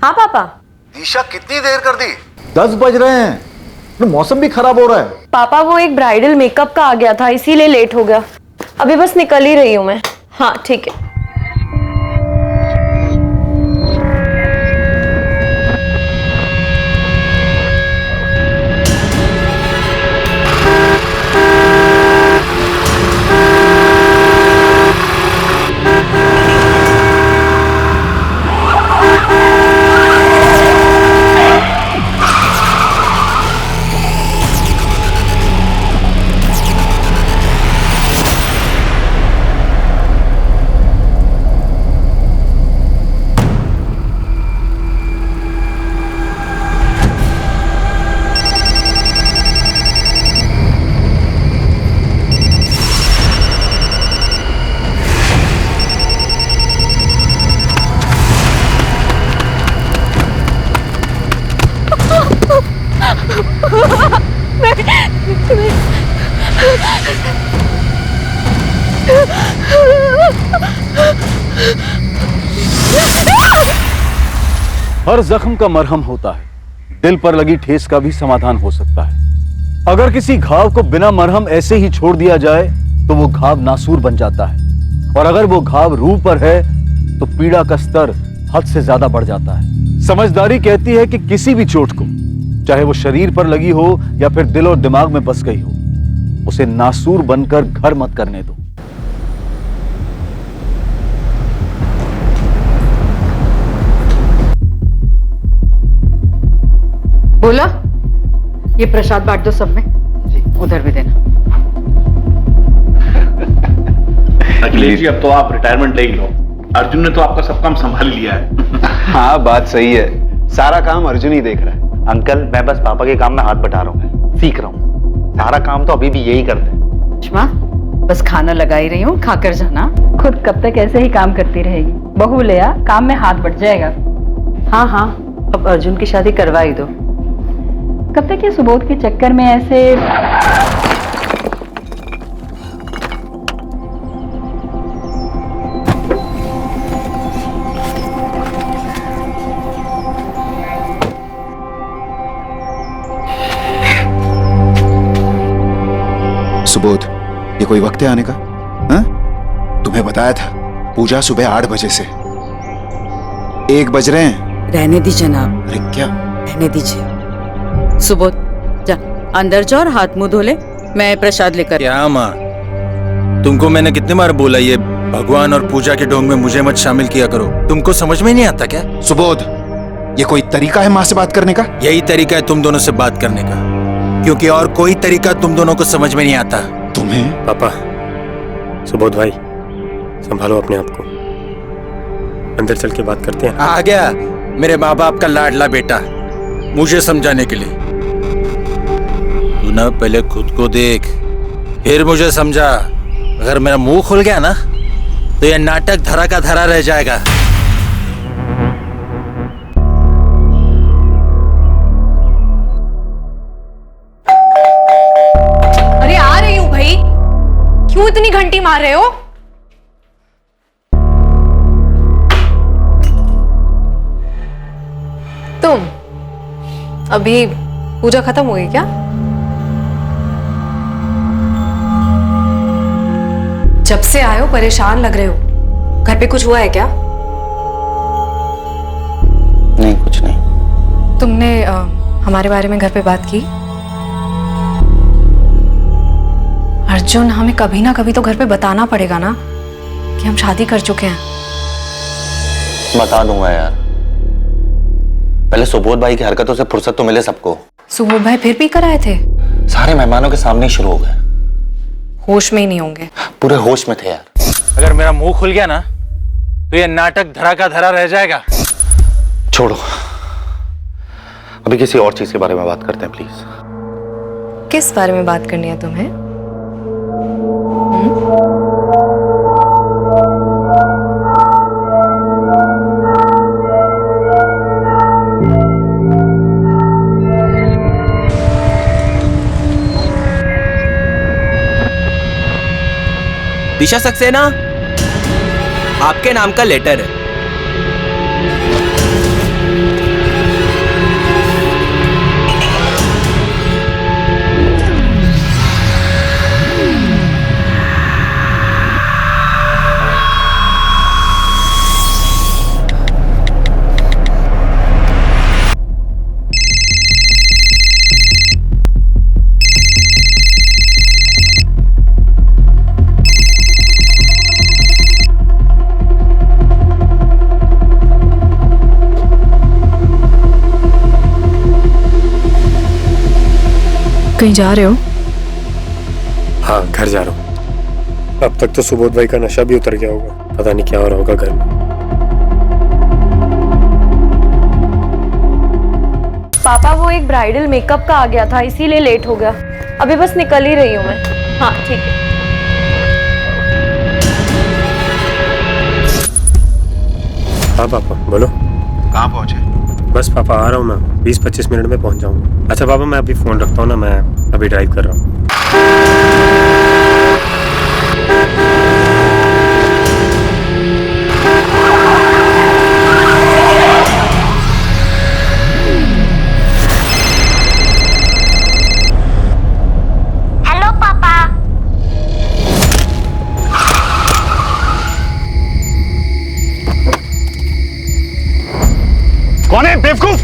हाँ पापा। दिशा कितनी देर कर दी? 10 बज रहे हैं, तो मौसम भी खराब हो रहा है। पापा वो एक ब्राइडल मेकअप का आ गया था, इसीलिए लेट हो गया। अभी बस निकल ही रही हूँ मैं। हाँ ठीक है। हर जख्म का मरहम होता है, दिल पर लगी ठेस का भी समाधान हो सकता है। अगर किसी घाव को बिना मरहम ऐसे ही छोड़ दिया जाए तो वो घाव नासूर बन जाता है, और अगर वो घाव रूह पर है तो पीड़ा का स्तर हद से ज्यादा बढ़ जाता है। समझदारी कहती है कि किसी भी चोट को, चाहे वो शरीर पर लगी हो या फिर दिल और दिमाग में बस गई हो, उसे नासूर बनकर घर मत करने दो। बोला, ये प्रसाद बांट दो सब में, उधर भी देना। अखिलेश जी, अब तो आप रिटायरमेंट ले ही लो। अर्जुन ने तो आपका सब काम संभाल लिया है। हाँ बात सही है, सारा काम अर्जुन ही देख रहा है। अंकल, मैं बस पापा के काम में हाथ बटा रहा हूँ, सीख रहा हूँ। सारा काम तो अभी भी यही करते हैं। सुषमा, बस खाना लगा ही रही हूँ, खाकर जाना। खुद कब तक ऐसे ही काम करती रहेगी? बहू ले आ, काम में हाथ बढ़ जाएगा। हाँ हाँ, अब अर्जुन की शादी करवा ही दो। कब तक ये सुबोध के चक्कर में ऐसे? सुबोध, ये कोई वक्त है आने का? हाँ? तुम्हें बताया था पूजा सुबह 8 बजे से। 1 बज रहे हैं। रहने दीजिए जनाब। अरे क्या? रहने दीजिए। सुबोध, जा अंदर जाओ और हाथ मुंह धो ले, मैं प्रसाद लेकर। क्या माँ, तुमको मैंने कितनी बार बोला ये भगवान और पूजा के ढोंग में मुझे मत शामिल किया करो। तुमको समझ में नहीं आता क्या? सुबोध, ये कोई तरीका है माँ से बात करने का? यही तरीका है तुम दोनों से बात करने का, क्योंकि और कोई तरीका तुम दोनों को समझ में नहीं आता। तुम्हें? पापा, सुबोध भाई, संभालो अपने आप को। अंदर चल के बात करते हैं। आ गया मेरे माँ बाप का लाडला बेटा मुझे समझाने के लिए। तू ना पहले खुद को देख, फिर मुझे समझा। अगर मेरा मुंह खुल गया ना तो यह नाटक धरा का धरा रह जाएगा। अरे आ रही हूँ भाई, क्यों इतनी घंटी मार रहे हो? तुम अभी पूजा खत्म हो गई क्या? जब से आए हो परेशान लग रहे हो। घर पे कुछ हुआ है क्या? नहीं, कुछ नहीं। तुमने हमारे बारे में घर पे बात की? अर्जुन, हमें कभी ना कभी तो घर पे बताना पड़ेगा ना कि हम शादी कर चुके हैं। बता दूंगा यार, पहले सुबोध भाई की हरकतों से फुर्सत तो मिले सबको। सुबोध भाई फिर पी कर आए थे? सारे मेहमानों के सामने शुरू हो गए। होश में ही नहीं होंगे। पूरे होश में थे यार। अगर मेरा मुंह खुल गया ना तो यह नाटक धरा का धरा रह जाएगा। छोड़ो, अभी किसी और चीज के बारे में बात करते हैं प्लीज। किस बारे में बात करनी है तुम्हें? दिशा सक्सेना, आपके नाम का लेटर है। कहीं जा रहे हो? हाँ, घर जा रहा हूँ। अब तक तो सुबोध भाई का नशा भी उतर गया होगा, पता नहीं क्या हो रहा होगा घर में। पापा वो एक ब्राइडल मेकअप का आ गया था, इसीलिए लेट हो गया। अभी बस निकल ही रही हूँ मैं। हाँ ठीक है। हाँ पापा बोलो। कहाँ पहुंचे? बस पापा आ रहा हूँ मैं, 20-25 मिनट में पहुँच जाऊँगा। अच्छा पापा मैं अभी फ़ोन रखता हूँ ना, मैं अभी ड्राइव कर रहा हूँ। हेलो पापा। कौन है बेवकूफ?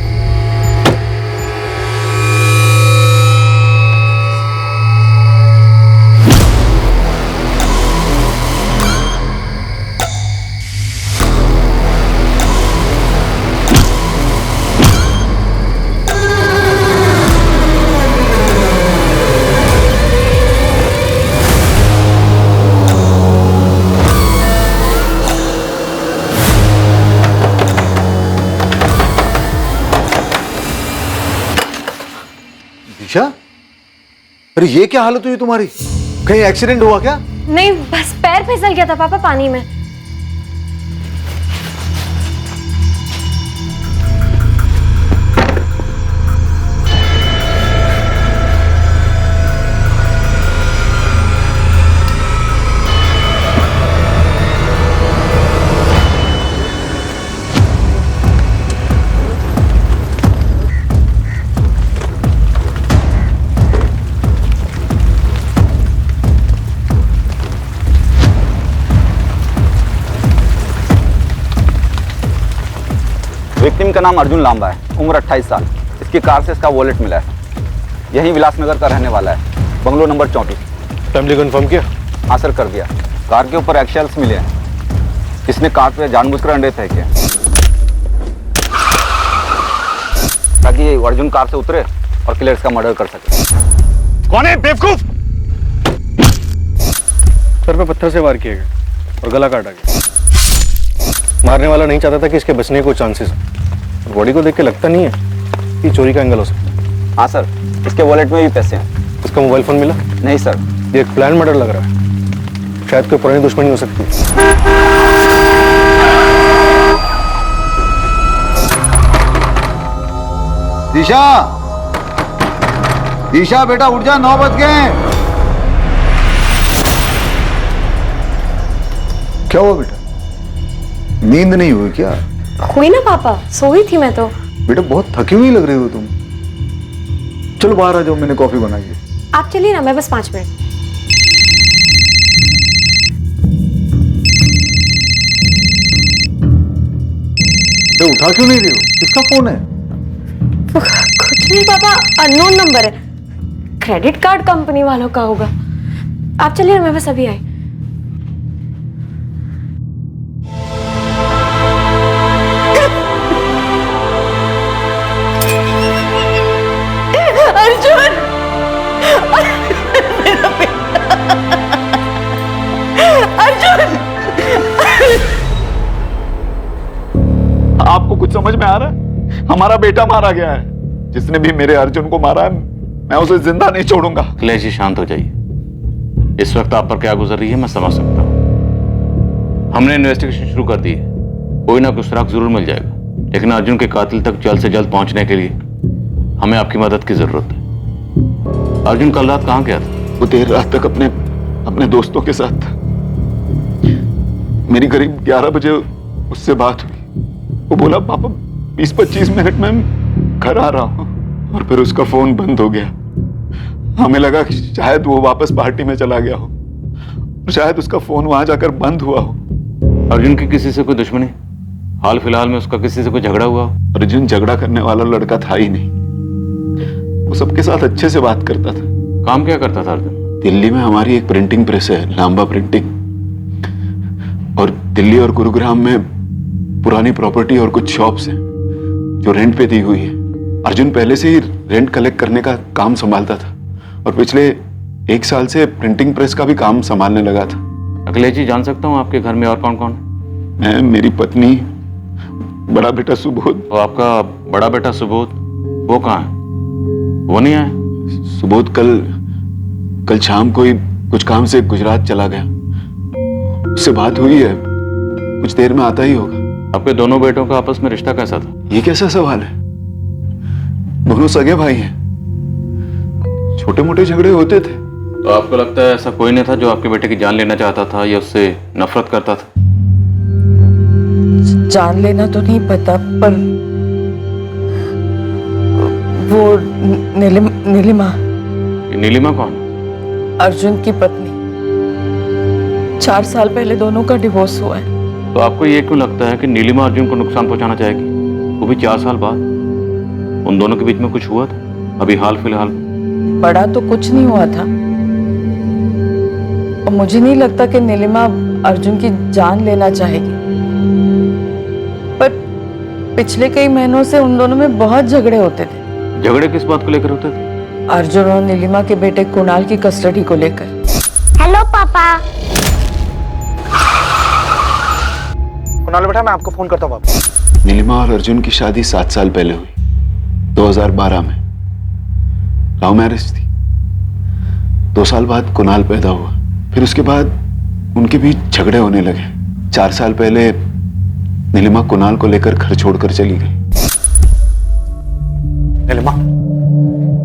दिशा, अरे ये क्या हालत हुई तुम्हारी? कहीं एक्सीडेंट हुआ क्या? नहीं, बस पैर फिसल गया था पापा पानी में। विक्टिम का नाम अर्जुन लांबा है, उम्र 28 साल। इसकी कार से इसका वॉलेट मिला है। यही विलासनगर का रहने वाला है, बंगलो नंबर 34। फैमिली कंफर्म किया? हाँ सर, कर दिया। कार के ऊपर एक्शेल्स मिले हैं। इसने कार पे जानबूझकर अंडे फेंके ताकि अर्जुन कार से उतरे और किलर का मर्डर कर सके। कौन है बेवकूफ? सर पे पत्थर से वार किया गया और गला काटा गया। मारने वाला नहीं चाहता था कि इसके बचने को चांसेस हो। बॉडी को देख के लगता नहीं है कि चोरी का एंगल हो सकता है। हाँ सर, इसके वॉलेट में भी पैसे हैं। इसका मोबाइल फोन मिला? नहीं सर। ये एक प्लान मर्डर लग रहा है, शायद कोई पुरानी दुश्मनी हो सकती है। दिशा, दिशा बेटा उठ जा, 9 बज गए। क्या हुआ बेटा? नींद नहीं हुई क्या? हुई ना पापा, सोई थी मैं तो। बेटा बहुत थकी हुई लग रही हो तुम। चलो बाहर आ जाओ, मैंने कॉफी बनाई है। आप चलिए ना, मैं बस 5 मिनट। तो उठा क्यों नहीं रही हो? किसका फोन है? कुछ नहीं पापा, अननोन नंबर है। क्रेडिट कार्ड कंपनी वालों का होगा। आप चलिए ना, मैं बस अभी आई। अर्जुन, मेरा बेटा अर्जुन। आपको कुछ समझ में आ रहा है? हमारा बेटा मारा गया है। जिसने भी मेरे अर्जुन को मारा है, मैं उसे जिंदा नहीं छोड़ूंगा। अखिलेश जी शांत हो जाइए। इस वक्त आप पर क्या गुजर रही है मैं समझ सकता हूँ। हमने इन्वेस्टिगेशन शुरू कर दी है, कोई ना कुछ सुराग जरूर मिल जाएगा। लेकिन अर्जुन के कातिल तक जल्द से जल्द पहुंचने के लिए हमें आपकी मदद की जरूरत है। अर्जुन कल रात कहाँ गया था? वो देर रात तक अपने दोस्तों के साथ था। मेरी करीब 11 बजे उससे बात हुई। वो बोला पापा 20-25 मिनट में घर आ रहा हूं, और फिर उसका फोन बंद हो गया। हमें लगा कि शायद वो वापस पार्टी में चला गया हो, शायद उसका फोन वहां जाकर बंद हुआ हो। अर्जुन की किसी से कोई दुश्मनी? हाल फिलहाल में उसका किसी से कोई झगड़ा हुआ? अर्जुन झगड़ा करने वाला लड़का था ही नहीं। वो सबके साथ अच्छे से बात करता था। काम क्या करता था अर्जुन? दिल्ली में हमारी एक प्रिंटिंग प्रेस है, लांबा प्रिंटिंग, और दिल्ली और गुरुग्राम में पुरानी प्रॉपर्टी और कुछ शॉप्स हैं जो रेंट पे दी हुई है। अर्जुन पहले से ही रेंट कलेक्ट करने का काम संभालता था और पिछले 1 साल से प्रिंटिंग प्रेस का भी काम संभालने लगा था। अखिलेश जी, जान सकता हूँ आपके घर में और कौन कौन है? मैं, मेरी पत्नी, बड़ा बेटा सुबोध। तो आपका बड़ा बेटा सुबोध, वो कहाँ है? वो नहीं आया? सुबोध कल शाम को ही कुछ काम से गुजरात चला गया। उससे बात हुई है, कुछ देर में आता ही होगा। आपके दोनों बेटों का आपस में रिश्ता कैसा था? ये कैसा सवाल है? दोनों सगे भाई हैं। छोटे मोटे झगड़े होते थे। तो आपको लगता है ऐसा कोई नहीं था जो आपके बेटे की जान लेना चाहता था या उससे नफरत करता था? जान लेना तो नहीं पता, पर वो नीलिमा। ये नीलिमा कौन? अर्जुन की पत्नी। 4 साल पहले दोनों का डिवोर्स हुआ है। तो आपको ये क्यों लगता है कि नीलिमा अर्जुन को नुकसान पहुंचाना चाहेगी, वो भी 4 साल बाद? उन दोनों के बीच में कुछ हुआ था अभी हाल फिलहाल? बड़ा तो कुछ नहीं हुआ था, और मुझे नहीं लगता कि नीलिमा अर्जुन की जान लेना चाहेगी। पर पिछले कई महीनों से उन दोनों में बहुत झगड़े होते थे। झगड़े किस बात को लेकर होते थे? अर्जुन और नीलिमा के बेटे कुणाल की कस्टडी को लेकर। हेलो पापा। कुणाल बेटा, मैं आपको फोन करता हूँ वापस। नीलिमा और अर्जुन की शादी 7 साल पहले हुई, 2012 में। लव मैरिज थी। 2 साल बाद कुणाल पैदा हुआ। फिर उसके बाद उनके बीच झगड़े होने लगे। 4 साल पहले नीलिमा कुणाल को लेकर घर छोड़कर चली गई।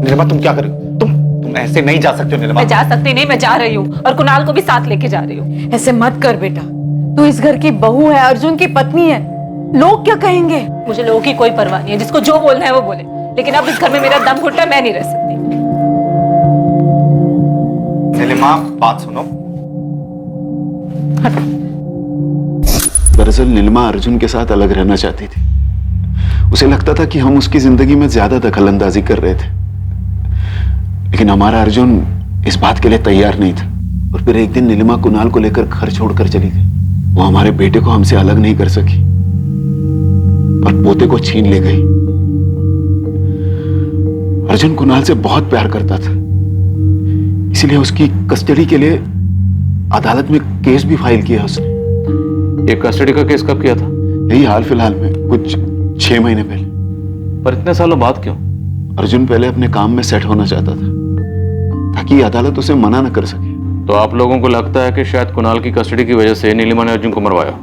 नीलिमा तुम क्या कर रही हो? तुम ऐसे नहीं जा सकते हो नीलिमा। मैं जा सकती नहीं, मैं जा रही हूँ और कुणाल को भी साथ लेके जा रही हूँ। ऐसे मत कर बेटा, तू इस घर की बहू है, अर्जुन की पत्नी है। लोग क्या कहेंगे? मुझे लोगों की कोई परवाह नहीं है, जिसको जो बोलना है वो बोले, लेकिन अब इस घर में मेरा दम घुटता है, मैं नहीं रह सकती। नीलिमा, बात सुनो। दरअसल नीलिमा अर्जुन के साथ अलग रहना चाहती थी। उसे लगता था कि हम उसकी जिंदगी में ज्यादा दखलंदाजी कर रहे थे, लेकिन हमारा अर्जुन इस बात के लिए तैयार नहीं था। और फिर एक दिन नीलिमा कुणाल को लेकर घर छोड़कर चली गई। वो हमारे बेटे को हमसे अलग नहीं कर सकी और पोते को छीन ले गई। अर्जुन कुणाल से बहुत प्यार करता था, इसलिए उसकी कस्टडी के लिए अदालत में केस भी फाइल किया उसने। ये कस्टडी का केस कब किया था? यही हाल फिलहाल में, कुछ 6 महीने पहले। पर इतने सालों बाद क्यों? अर्जुन पहले अपने काम में सेट होना चाहता था, ताकि अदालत उसे मना न कर सके। तो आप लोगों को लगता है कि शायद कुणाल की कस्टडी की वजह से नीलिमा ने अर्जुन को मरवाया?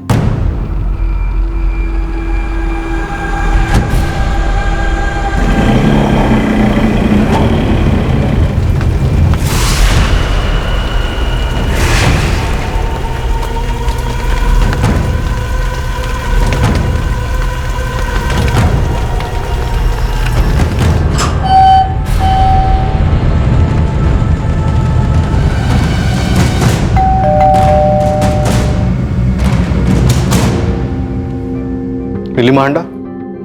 नीलिमा अंडा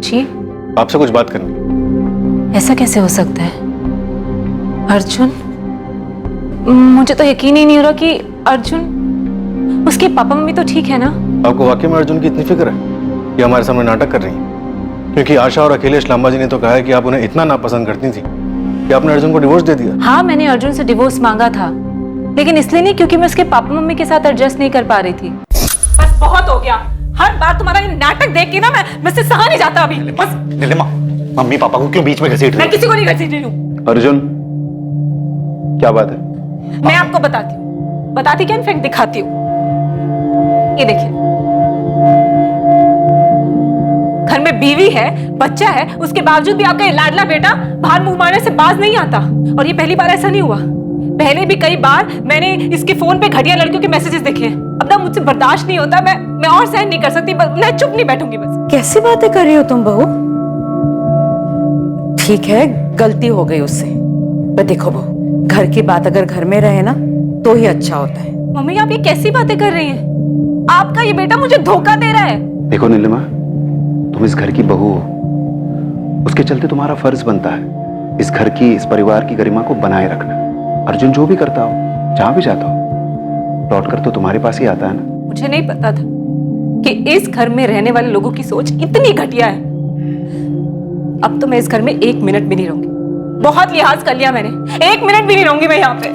जी, आपसे कुछ बात करनी। ऐसा कैसे हो सकता है? अर्जुन, मुझे तो यकीन ही नहीं हो रहा कि अर्जुन, उसके पापा मम्मी तो ठीक है ना? आपको वाकई में अर्जुन की इतनी फिक्र है कि हमारे सामने नाटक कर रही हैं? क्योंकि आशा और अखिलेश लांबा जी ने तो कहा है कि आप उन्हें इतना नापसंद करती थी कि आपने अर्जुन को डिवोर्स दे दिया। हाँ, मैंने अर्जुन से डिवोर्स मांगा था, लेकिन इसलिए नहीं क्योंकि मैं उसके पापा मम्मी के साथ एडजस्ट नहीं कर पा रही थी। बस बहुत हो गया। हर बार तुम्हारा ये नाटक देख के ना मैं से सहा नहीं जाता अभी। बस नीलिमा, मम्मी पापा को क्यों बीच में घसीट रही मैं किसी को नहीं घसीट रही हूँ। अर्जुन, क्या बात है? मैं आपको बताती हूँ, बताती क्या, इनफैक्ट दिखाती हूँ। ये देखिए, घर में बीवी है, बच्चा है, उसके बावजूद भी आपका ये लाडला बेटा बाहर मुंह मारने से बाज नहीं आता। और ये पहली बार ऐसा नहीं हुआ, पहले भी कई बार मैंने इसके फोन पे घटिया लड़कियों के मैसेजेस देखे। अब ना मुझसे बर्दाश्त नहीं होता, मैं और सहन नहीं कर सकती, मैं चुप नहीं बैठूंगी बस। कैसी बातें कर रही हो तुम बहू? ठीक है, गलती हो गई उससे, पर देखो बहू, घर की बात अगर घर में रहे ना तो ही अच्छा होता है। मम्मी, आप ये कैसी बातें कर रही हैं? आपका ये बेटा मुझे धोखा दे रहा है। देखो नीलिमा, तुम इस घर की बहू हो, उसके चलते तुम्हारा फर्ज बनता है इस घर की, इस परिवार की गरिमा को बनाए रखना। अर्जुन जो भी करता हो, जहां भी जाता हो, लौट कर तो तुम्हारे पास ही आता है ना। मुझे नहीं पता था कि इस घर में रहने वाले लोगों की सोच इतनी घटिया है। अब तो मैं इस घर में 1 मिनट भी नहीं रहूंगी। बहुत लिहाज कर लिया मैंने, 1 मिनट भी नहीं रहूंगी मैं यहाँ पे।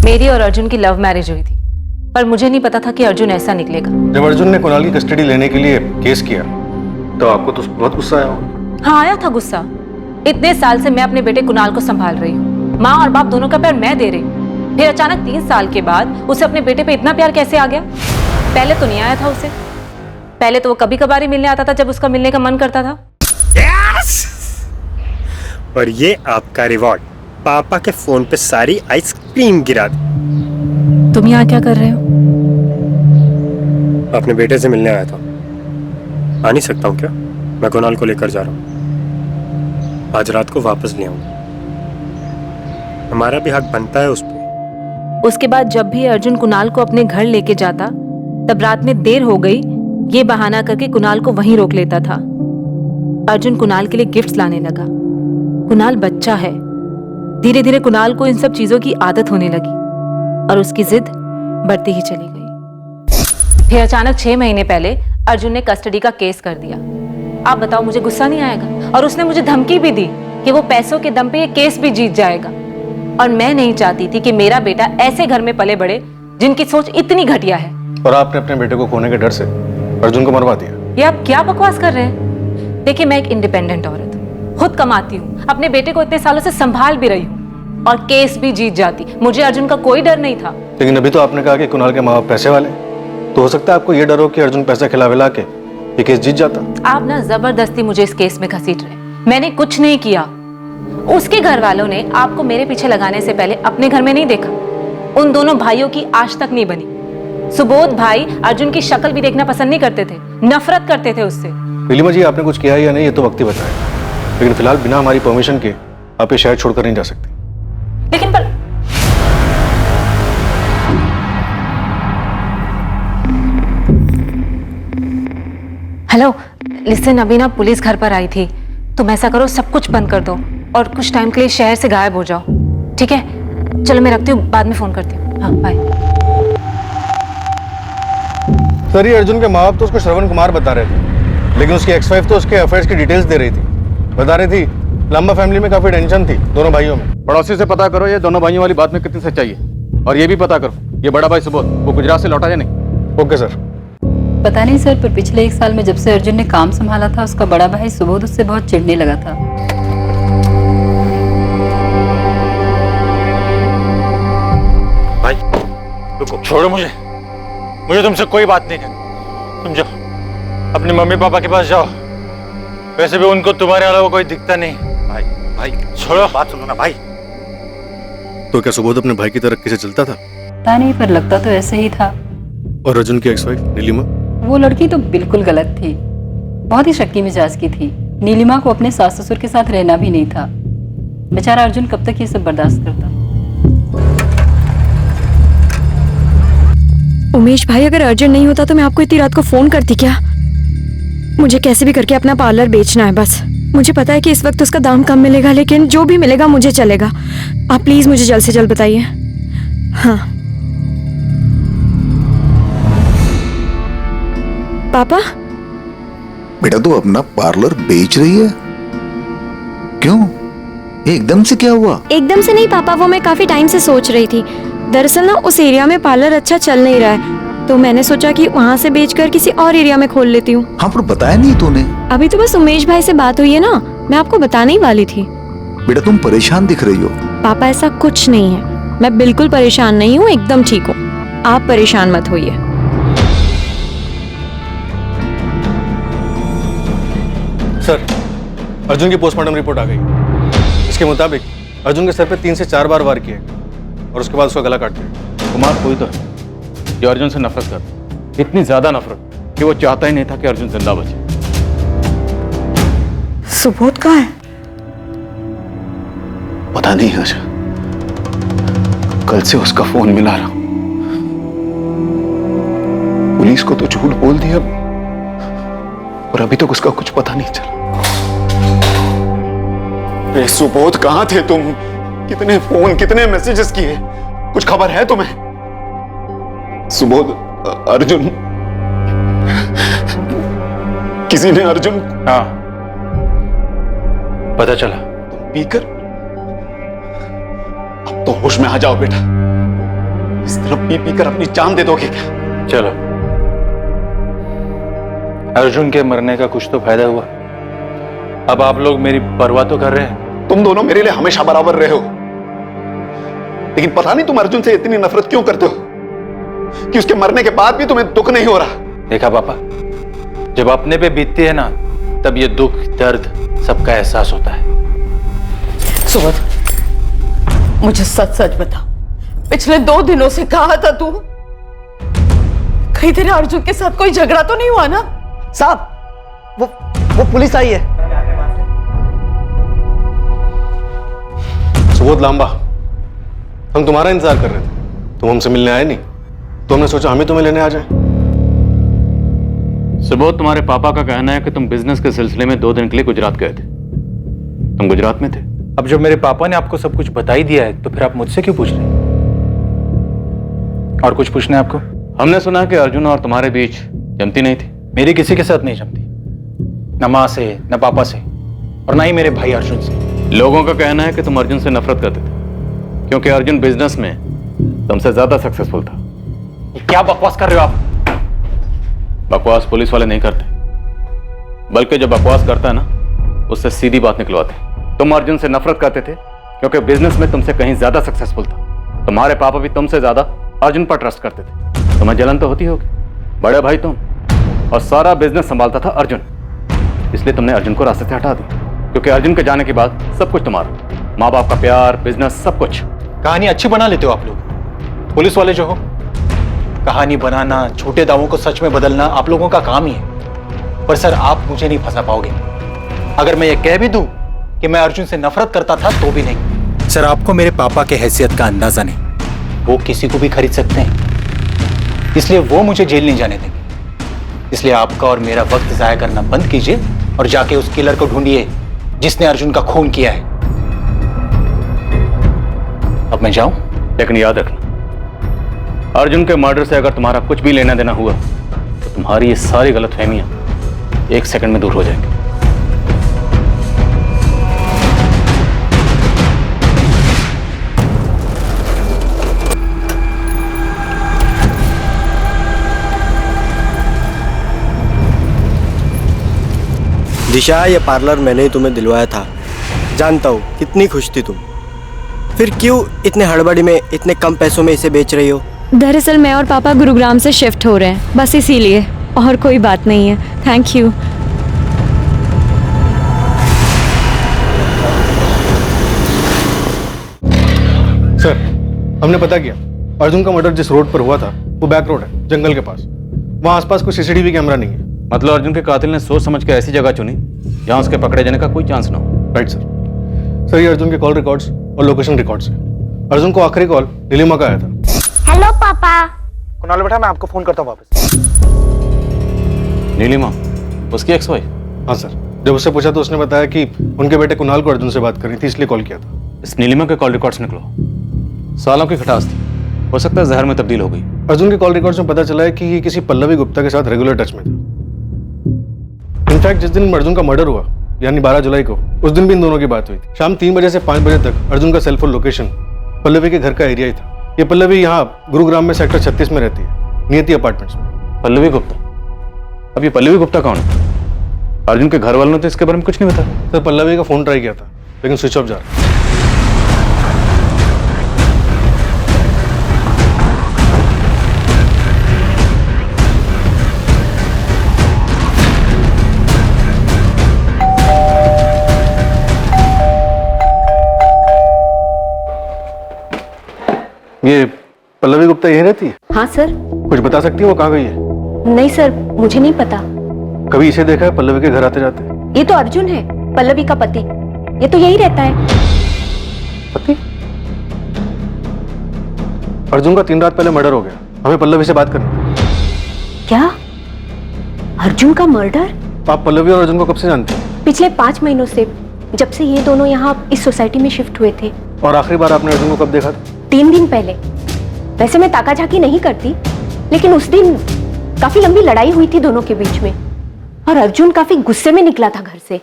मेरी और अर्जुन की लव मैरिज हुई थी, पर मुझे नहीं पता था कि अर्जुन ऐसा निकलेगा। जब अर्जुन ने कुणाल की कस्टडी लेने के लिए केस किया तो आपको तो बहुत गुस्सा आया होगा। हाँ आया था गुस्सा। इतने साल से मैं अपने बेटे कुणाल को संभाल रही हूँ, माँ और बाप दोनों का प्यार मैं दे रही हूँ, फिर अचानक 3 साल के बाद उसे अपने बेटे पे इतना प्यार कैसे आ गया? पहले तो नहीं आया था उसे, पहले तो वो कभी कभार ही मिलने आता था जब उसका मिलने का मन करता था। और ये आपका रिवॉर्ड, पापा के फोन पे सारी आइसक्रीम गिरा दी। तुम यहाँ क्या कर रहे हो? अपने बेटे से मिलने आया था। आ नहीं सकता हूँ क्या? मैं कुणाल को लेकर जा रहा हूँ, आज रात को वापस ले आऊंगा। हमारा भी हक बनता है उस पे। उसके बाद जब भी अर्जुन कुणाल को अपने घर लेके जाता, तब रात में देर हो गई ये बहाना करके कुणाल को वहीं रोक लेता था। अर्जुन कुणाल के लिए गिफ्ट्स लाने लगा। कुणाल बच्चा है, धीरे धीरे कुणाल को इन सब चीजों की आदत होने लगी और उसकी जिद बढ़ती ही चली गई। फिर अचानक 6 महीने पहले अर्जुन ने कस्टडी का केस कर दिया। आप बताओ मुझे गुस्सा नहीं आएगा? और उसने मुझे धमकी भी दी कि वो पैसों के दम पे ये केस भी जीत जाएगा। और मैं नहीं चाहती थी कि मेरा बेटा ऐसे घर में पले बड़े जिनकी सोच इतनी घटिया है। और आपने अपने बेटे को खोने के डर से अर्जुन को मरवा दिया। ये आप क्या बकवास कर रहे हैं? देखिए मैं एक इंडिपेंडेंट औरत हूँ, खुद कमाती हूँ, अपने बेटे को इतने सालों से संभाल भी रही हूँ और केस भी जीत जाती। मुझे अर्जुन का कोई डर नहीं था। लेकिन अभी तो आपने कहा कि कुणाल के माँ बाप पैसे वाले, तो हो सकता है आपको ये डर हो कि अर्जुन पैसा खिला के ये केस जीत जाता। आप ना जबरदस्ती मुझे इस केस में घसीट रहे। मैंने कुछ नहीं किया। उसके घर वालों ने आपको मेरे पीछे लगाने से पहले अपने घर में नहीं देखा। उन दोनों भाइयों की आज तक नहीं बनी। सुबोध भाई अर्जुन की शक्ल भी देखना पसंद नहीं करते थे, नफरत करते थे उससे। नीलिमा जी आपने कुछ किया है या नहीं ये तो वक्त ही बताएगा, लेकिन फिलहाल बिना हमारी परमिशन के आप ये शहर छोड़कर नहीं जा सकते। लेकिन पर हेलो लिसन, अभी ना पुलिस घर पर आई थी। तुम ऐसा करो सब कुछ बंद कर दो और कुछ टाइम के लिए शहर से गायब हो जाओ, ठीक है? चलो मैं रखती हूँ, बाद में फोन करती हूँ। हाँ बाय। सर ये अर्जुन के माँ बाप तो उसको श्रवण कुमार बता रहे थे, लेकिन उसकी एक्स वाइफ तो उसके अफेयर्स की डिटेल्स दे रही थी। बता रही थी लंबा फैमिली में काफी टेंशन थी दोनों भाइयों में। पड़ोसी से पता करो ये दोनों भाइयों वाली बात में कितनी सच्चाई है, और ये भी पता करो ये बड़ा भाई सुबोध वो गुजरात से लौटा या नहीं। Okay sir. पता नहीं सर, पर पिछले 1 साल में जब से अर्जुन ने काम संभाला था, उसका बड़ा भाई सुबोध उससे बहुत चिढ़ने लगा था। भाई रुको, छोड़ो मुझे तुमसे कोई बात नहीं करनी। तुम जाओ अपने मम्मी पापा के पास जाओ, वैसे भी उनको तुम्हारे अलावा कोई दिखता नहीं। भाई भाई छोड़ो, बात सुनो ना भाई। तो क्या सुबोध अपने भाई की तरह किसे चलता था? पता नहीं, पर लगता तो ऐसे ही था। और अर्जुन की एक्स वाइफ नीलिमा? वो लड़की तो बिल्कुल गलत थी, बहुत ही शक्की मिजाज की थी। नीलिमा को अपने सास ससुर के साथ रहना भी नहीं था। बेचारा अर्जुन कब तक ये सब बर्दाश्त करता। उमेश भाई, अगर अर्जेंट नहीं होता तो मैं आपको इतनी रात को फोन करती क्या? मुझे कैसे भी करके अपना पार्लर बेचना है बस। मुझे पता है कि इस वक्त उसका दाम कम मिलेगा, लेकिन जो भी मिलेगा मुझे चलेगा। आप प्लीज मुझे जल्द से जल्द बताइए। हाँ पापा। बेटा तू अपना पार्लर बेच रही है? क्यों, एकदम से क्या हुआ? एकदम से नहीं पापा, वो मैं काफी टाइम से सोच रही थी। दरअसल ना उस एरिया में पार्लर अच्छा चल नहीं रहा है, तो मैंने सोचा कि वहाँ से बेचकर किसी और एरिया में खोल लेती हूँ। हाँ पर बताया नहीं तूने। अभी तो बस उमेश भाई से बात हुई है ना, मैं आपको बताने ही वाली थी। बेटा तुम परेशान दिख रही हो। पापा ऐसा कुछ नहीं है, मैं बिल्कुल परेशान नहीं हूँ, एकदम ठीक हूँ। आप परेशान मत होइए। सर अर्जुन की पोस्टमार्टम रिपोर्ट आ गई। इसके मुताबिक अर्जुन के सर पे 3 से 4 बार वार किए और उसके बाद उसका गला काट दिया। कुमार कोई तो है जो अर्जुन से नफरत करता, इतनी ज्यादा नफरत कि वो चाहता ही नहीं था कि अर्जुन जिंदा बचे। सुबोध कहाँ है? पता नहीं आशा, कल से उसका फोन मिला रहा हूं। पुलिस को तो झूठ बोल दिया और अभी तक उसका कुछ पता नहीं चला। रे सुबोध कहां थे तुम? कितने फोन कितने मैसेजेस किए, कुछ खबर है तुम्हें? सुबोध, अर्जुन, किसी ने अर्जुन? हाँ पता चला। पीकर तो होश में आ जाओ बेटा। इस तरह पी पी कर अपनी जान दे दोगे क्या? चलो, अर्जुन के मरने का कुछ तो फायदा हुआ। अब आप लोग मेरी परवाह तो कर रहे हैं। तुम दोनों मेरे लिए हमेशा बराबर रहे हो, लेकिन पता नहीं तुम अर्जुन से इतनी नफरत क्यों करते हो कि उसके मरने के बाद भी तुम्हें दुख नहीं हो रहा। देखा पापा, जब अपने पे बीतती है ना, तब ये दुख दर्द सबका एहसास होता है। सुबोध, मुझे सच सच बता, पिछले 2 दिनों से कहा था तू, कहीं तेरे अर्जुन के साथ कोई झगड़ा तो नहीं हुआ ना? साहब, वो पुलिस आई है। सुबोध लांबा, हम तुम्हारा इंतजार कर रहे थे, तुम हमसे मिलने आए नहीं, तो हमने सोचा हमें तुम्हें लेने आ जाए। सुबोध, तुम्हारे पापा का कहना है कि तुम बिजनेस के सिलसिले में 2 दिन के लिए गुजरात गए थे। तुम गुजरात में थे? अब जब मेरे पापा ने आपको सब कुछ बता ही दिया है, तो फिर आप मुझसे क्यों पूछ रहे हैं? और कुछ पूछना है आपको? हमने सुना कि अर्जुन और तुम्हारे बीच जमती नहीं थी। मेरी किसी के साथ नहीं जमती, न माँ से, न पापा से, और ना ही मेरे भाई अर्जुन से। लोगों का कहना है कि तुम अर्जुन से नफरत करते थे, क्योंकि अर्जुन बिजनेस में तुमसे ज्यादा सक्सेसफुल था। क्या बकवास कर रहे हो आप? बकवास पुलिस वाले नहीं करते, बल्कि जो बकवास करता है ना, उससे सीधी बात निकलवाते। तुम अर्जुन से नफरत करते थे क्योंकि बिजनेस में तुमसे कहीं ज्यादा सक्सेसफुल था। तुम्हारे पापा भी तुमसे ज्यादा अर्जुन पर ट्रस्ट करते थे। तुम्हें जलन तो होती होगी, बड़े भाई तुम, और सारा बिजनेस संभालता था अर्जुन, इसलिए तुमने अर्जुन को रास्ते से हटा दिया। क्योंकि अर्जुन के जाने के बाद सब कुछ तुम्हारा, माँ बाप का प्यार, बिजनेस, सब कुछ। कहानी अच्छी बना लेते हो आप लोग, पुलिस वाले जो हो। कहानी बनाना, छोटे दावों को सच में बदलना आप लोगों का काम ही है। पर सर, आप मुझे नहीं फंसा पाओगे। अगर मैं ये कह भी दूं कि मैं अर्जुन से नफरत करता था, तो भी नहीं। सर, आपको मेरे पापा के हैसियत का अंदाजा नहीं। वो किसी को भी खरीद सकते हैं, इसलिए वो मुझे जेल नहीं जाने देंगे। इसलिए आपका और मेरा वक्त जाया करना बंद कीजिए और जाके उस किलर को ढूंढिए जिसने अर्जुन का खून किया है। अब मैं जाऊं? लेकिन याद रखना, अर्जुन के मर्डर से अगर तुम्हारा कुछ भी लेना देना हुआ, तो तुम्हारी ये सारी गलतफहमियां 1 सेकंड में दूर हो जाएंगी। दिशा, ये पार्लर मैंने ही तुम्हें दिलवाया था। जानता हूँ कितनी खुश थी तुम, फिर क्यों इतने हड़बड़ी में इतने कम पैसों में इसे बेच रही हो? दरअसल मैं और पापा गुरुग्राम से शिफ्ट हो रहे हैं, बस इसीलिए, और कोई बात नहीं है। Thank you. सर, हमने पता किया, अर्जुन का मर्डर जिस रोड पर हुआ था वो बैक रोड है, जंगल के पास। वहाँ आसपास कोई सीसीटीवी कैमरा नहीं है। मतलब अर्जुन के कातिल ने सोच समझ के ऐसी जगह चुनी जहां उसके पकड़े जाने का कोई चांस ना हो। Right sir. ये अर्जुन के कॉल रिकॉर्ड्स और लोकेशन रिकॉर्ड्स हैं। अर्जुन को आखिरी कॉल नीलिमा का आया था। हेलो पापा। कुणाल बेटा, मैं आपको फोन करता हूँ वापस। नीलिमा, उसकी एक्स वाइफ? हाँ सर, जब उससे पूछा तो उसने बताया कि उनके बेटे कुणाल को अर्जुन से बात करनी थी, इसलिए कॉल किया था। इस नीलिमा के कॉल रिकॉर्ड्स निकलो। सालों की खटास थी, हो सकता है जहर में तब्दील हो गई। अर्जुन के कॉल रिकॉर्ड्स में पता चला है कि ये किसी पल्लवी गुप्ता के साथ रेगुलर टच में था। इनफैक्ट जिस दिन अर्जुन का मर्डर हुआ, यानी 12 जुलाई को, उस दिन भी इन दोनों की बात हुई थी। शाम 3 बजे से 5 बजे तक अर्जुन का सेलफोन लोकेशन पल्लवी के घर का एरिया ही था। ये पल्लवी यहाँ गुरुग्राम में सेक्टर 36 में रहती है, नियति अपार्टमेंट्स में। पल्लवी गुप्ता? अब ये पल्लवी गुप्ता कौन है? अर्जुन के घर वालों ने तो इसके बारे में कुछ नहीं बताया। सर, पल्लवी का फोन ट्राई किया था, लेकिन स्विच ऑफ जा रहा है। ये पल्लवी गुप्ता यहीं रहती है? हाँ सर। कुछ बता सकती है वो कहाँ गई है? नहीं सर, मुझे नहीं पता। कभी इसे देखा है पल्लवी के घर आते जाते? ये तो अर्जुन है, पल्लवी का पति। ये तो यही रहता है। पति? अर्जुन का 3 रात पहले मर्डर हो गया, हमें पल्लवी से बात करनी। क्या? अर्जुन का मर्डर? आप पल्लवी और अर्जुन को कब से जानते हैं? पिछले 5 महीनों से, जब से ये दोनों यहाँ इस सोसाइटी में शिफ्ट हुए थे। और आखिरी बार आपने अर्जुन को कब देखा था? 3 दिन पहले। वैसे मैं ताका झाकी नहीं करती, लेकिन उस दिन काफी लंबी लड़ाई हुई थी दोनों के बीच में, और अर्जुन काफी गुस्से में निकला था घर से।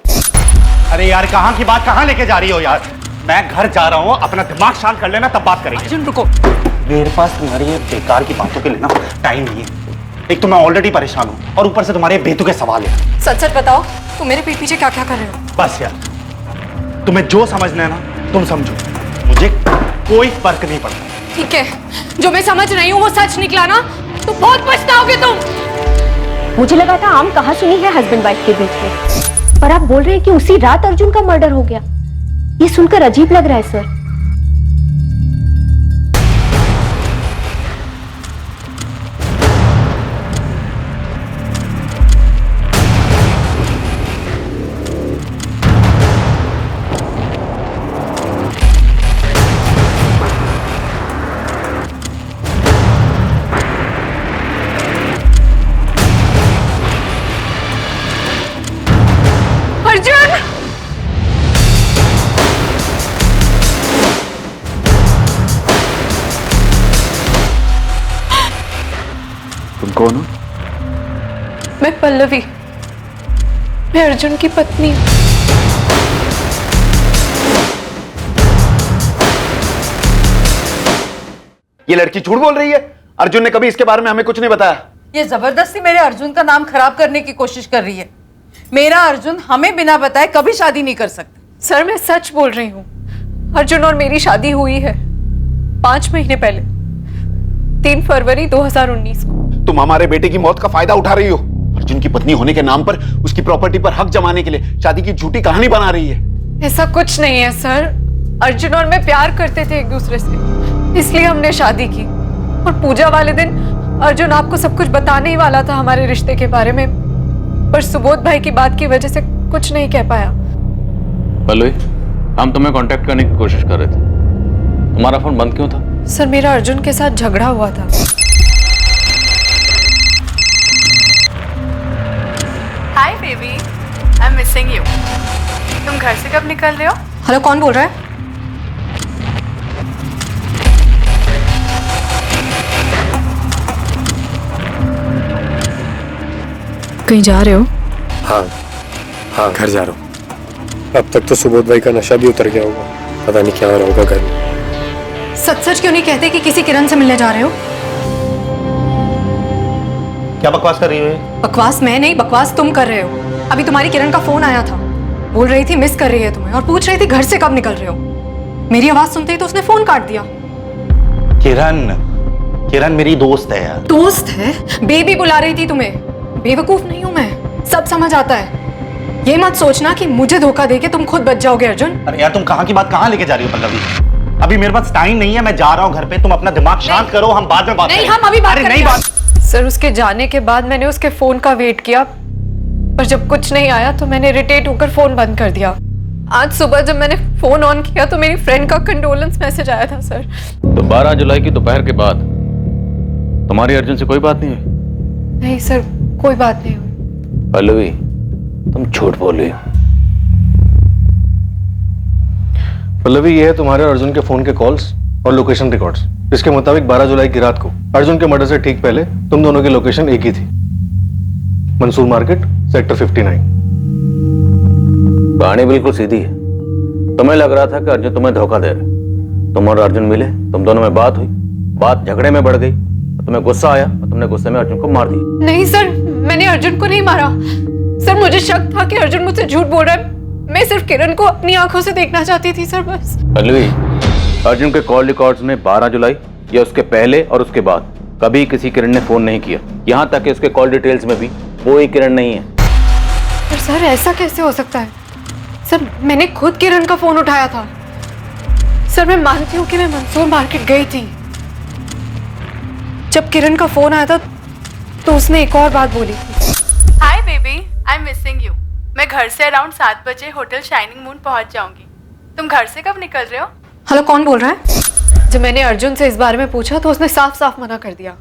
अरे यार, कहाँ की बात कहाँ लेके जा रही हो यार? मैं घर जा रहा हूँ, अपना दिमाग शांत कर लेना, तब बात करेंगे। अर्जुन रुको। मेरे पास तुम्हारी ये बेकार की बातों के लिए ना टाइम नहीं है। एक तो मैं ऑलरेडी परेशान हूँ और ऊपर से तुम्हारे बेतुके सवाल है। सच सच बताओ, तुम मेरे पीठ पीछे क्या क्या कर रहे हो? बस यार, तुम्हें जो समझना है ना तुम समझो, मुझे कोई फर्क नहीं पड़ता। ठीक है, जो मैं समझ रही हूँ वो सच निकला ना तो बहुत पछताओगे तुम। मुझे लगा था आम कहा सुनी है हस्बैंड वाइफ के बीच में, पर आप बोल रहे हैं कि उसी रात अर्जुन का मर्डर हो गया। ये सुनकर अजीब लग रहा है सर। तुम कौन हो? मैं पल्लवी, मैं अर्जुन की पत्नी हूँ। ये लड़की झूठ बोल रही है। अर्जुन ने कभी इसके बारे में हमें कुछ नहीं बताया। ये जबरदस्ती मेरे अर्जुन का नाम खराब करने की कोशिश कर रही है। मेरा अर्जुन हमें बिना बताए कभी शादी नहीं कर सकता। सर मैं सच बोल रही हूँ, अर्जुन और मेरी शादी हुई है 5 महीने पहले, 3 फरवरी 2019 को। तुम हमारे बेटे की मौत का फायदा उठा रही हो। अर्जुन की पत्नी होने के नाम पर उसकी प्रॉपर्टी पर हक जमाने के लिए शादी की झूठी कहानी बना रही है। ऐसा कुछ नहीं है सर, अर्जुन और मैं प्यार करते थे एक दूसरे से, इसलिए हमने शादी की। और पूजा वाले दिन अर्जुन आपको सब कुछ बताने ही वाला था हमारे रिश्ते के बारे में, पर सुबोध भाई की बात की वजह से कुछ नहीं कह पाया। पल्लवी, हम तुम्हें कांटेक्ट करने की कोशिश कर रहे थे, तुम्हारा फोन बंद क्यों था? सर मेरा अर्जुन के साथ झगड़ा हुआ था। Hi baby, I am missing you. तुम घर से कब निकल रहे हो? हेलो, कौन बोल रहा है? कहीं जा रहे हो? हाँ घर जा रहा हूँ। अब तक तो सुबोध भाई का नशा भी उतर गया होगा, पता नहीं क्या हो रहा होगा घर में। सच सच क्यों नहीं कहते कि किसी किरण से मिलने जा रहे हो? क्या बकवास कर रही हो? बकवास मैं नहीं, बकवास तुम कर रहे हो। अभी तुम्हारी किरण का फोन आया था, बोल रही थी मिस कर रही है तुम्हें और पूछ रही थी घर से कब निकल रहे हो। मेरी आवाज सुनते ही तो उसने फोन काट दिया। किरण मेरी दोस्त है यार। दोस्त है? बेबी बुला रही थी तुम्हें। बेवकूफ नहीं हूं मैं, सब समझ आता है। ये मत सोचना कि मुझे धोखा देके तुम खुद बच जाओगे अर्जुन। अरे यार, तुम कहाँ की बात कहाँ लेके जा रही हो पल्लवी? अभी मेरे पास टाइम नहीं है, मैं जा रहा हूँ घर पे। तुम अपना दिमाग शांत करो, हम बाद में बात नहीं, करेंगे। हम अभी बात अरे करेंगे। नहीं बात। सर उसके जाने के बाद मैंने उसके फोन का वेट किया, पर जब कुछ नहीं आया तो मैंने इरिटेट होकर फोन बंद कर दिया। आज सुबह जब मैंने फोन ऑन किया तो मेरी फ्रेंड का कंडोलेंस मैसेज आया था सर। तो 12 जुलाई की दोपहर के बाद तुम्हारी अर्जुन से कोई बात नहीं हुई? नहीं सर, कोई बात नहीं हुई। पल्लवी, तुम झूठ बोल रही हो। पल्लवी, ये है तुम्हारे और अर्जुन के फोन के कॉल्स और लोकेशन रिकॉर्ड्स। इसके मुताबिक 12 जुलाई की रात को अर्जुन के मर्डर से ठीक पहले तुम दोनों की लोकेशन एक ही थी, मंसूर मार्केट, सेक्टर 59। कहानी बिल्कुल सीधी है। तुम्हें लग रहा था कि अर्जुन तुम्हें धोखा दे रहा। तुम और अर्जुन मिले, तुम दोनों में बात हुई, बात झगड़े में बढ़ गई, तुम्हें गुस्सा आया और तुमने गुस्से में अर्जुन को मार दिया। नहीं सर, मैंने अर्जुन को नहीं मारा सर। मुझे शक था कि अर्जुन मुझसे झूठ बोल रहा है। मैं सिर्फ किरण को अपनी आंखों से देखना चाहती थी सर, बस। पल्लवी, अर्जुन के कॉल रिकॉर्ड्स में 12 जुलाई या उसके पहले और उसके बाद कभी किसी किरण ने फोन नहीं किया। यहाँ तक कि उसके कॉल डिटेल्स में भी कोई किरण नहीं है। पर सर ऐसा कैसे हो सकता है? सर मैंने खुद किरण का फोन उठाया था। सर मैं मानती हूँ कि मैं मंसूर मार्केट गई थी। जब किरण का फोन आया था तो उसने एक और बात बोली थी। Hi baby, I am missing you. मैं घर से अराउंड 7 बजे होटल शाइनिंग मून पहुंच जाऊंगी। तुम घर से कब निकल रहे हो? हेलो, कौन बोल रहा है? जब मैंने अर्जुन से इस बारे में पूछा तो उसने साफ साफ मना कर दिया,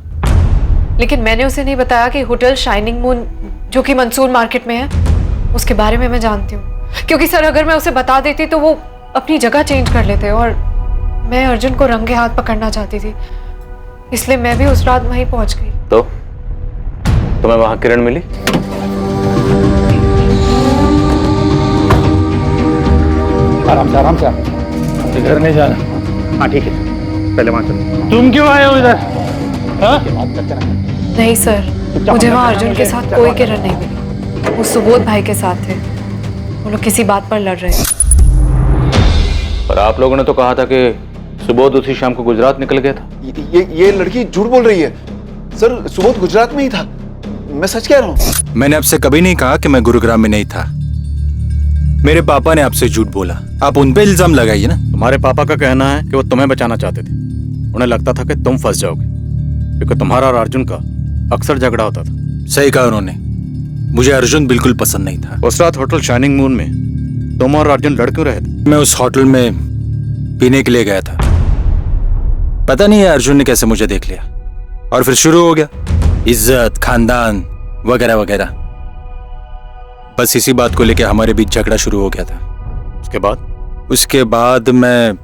लेकिन मैंने उसे नहीं बताया कि होटल शाइनिंग मून जो कि मंसूर मार्केट में है उसके बारे में मैं जानती हूँ। क्योंकि सर अगर मैं उसे बता देती तो वो अपनी जगह चेंज कर लेते और मैं अर्जुन को रंगे हाथ पकड़ना चाहती थी, इसलिए मैं भी उस रात वहीं पहुंच गई। तो तुम्हें वहां किरण मिली? आराम से, आराम से। घर नहीं जाना। हाँ ठीक है, पहले वहां चलो। तुम क्यों आए हो इधर? हाँ? नहीं सर, मुझे वहाँ अर्जुन के साथ कोई किरण नहीं मिली। वो सुबोध भाई के साथ थे। वो लोग किसी बात पर लड़ रहे थे। पर आप लोगों ने तो कहा था कि सुबोध उसी शाम को गुजरात निकल गया था। ये लड़की झूठ बोल रही है सर। सुबोध गुजरात में ही था, मैं सच कह रहा हूँ। मैंने आपसे कभी नहीं कहा कि मैं गुरुग्राम में नहीं था। मेरे पापा ने आपसे झूठ बोला, आप उन पे इल्जाम लगाइए ना। तुम्हारे पापा का कहना है कि वो तुम्हें बचाना चाहते थे। उन्हें लगता था कि तुम फंस जाओगे, क्योंकि तुम्हारा और अर्जुन का अक्सर झगड़ा होता था। सही कहा उन्होंने, मुझे अर्जुन बिल्कुल पसंद नहीं था। उस रात होटल शाइनिंग मून में तुम और अर्जुन लड़ क्यों रहे थे? मैं उस होटल में पीने के लिए गया था। पता नहीं है अर्जुन ने कैसे मुझे देख लिया और फिर शुरू हो गया इज्जत, खानदान वगैरह वगैरह। बस इसी बात को लेकर हमारे बीच झगड़ा शुरू हो गया था। उसके बाद मैं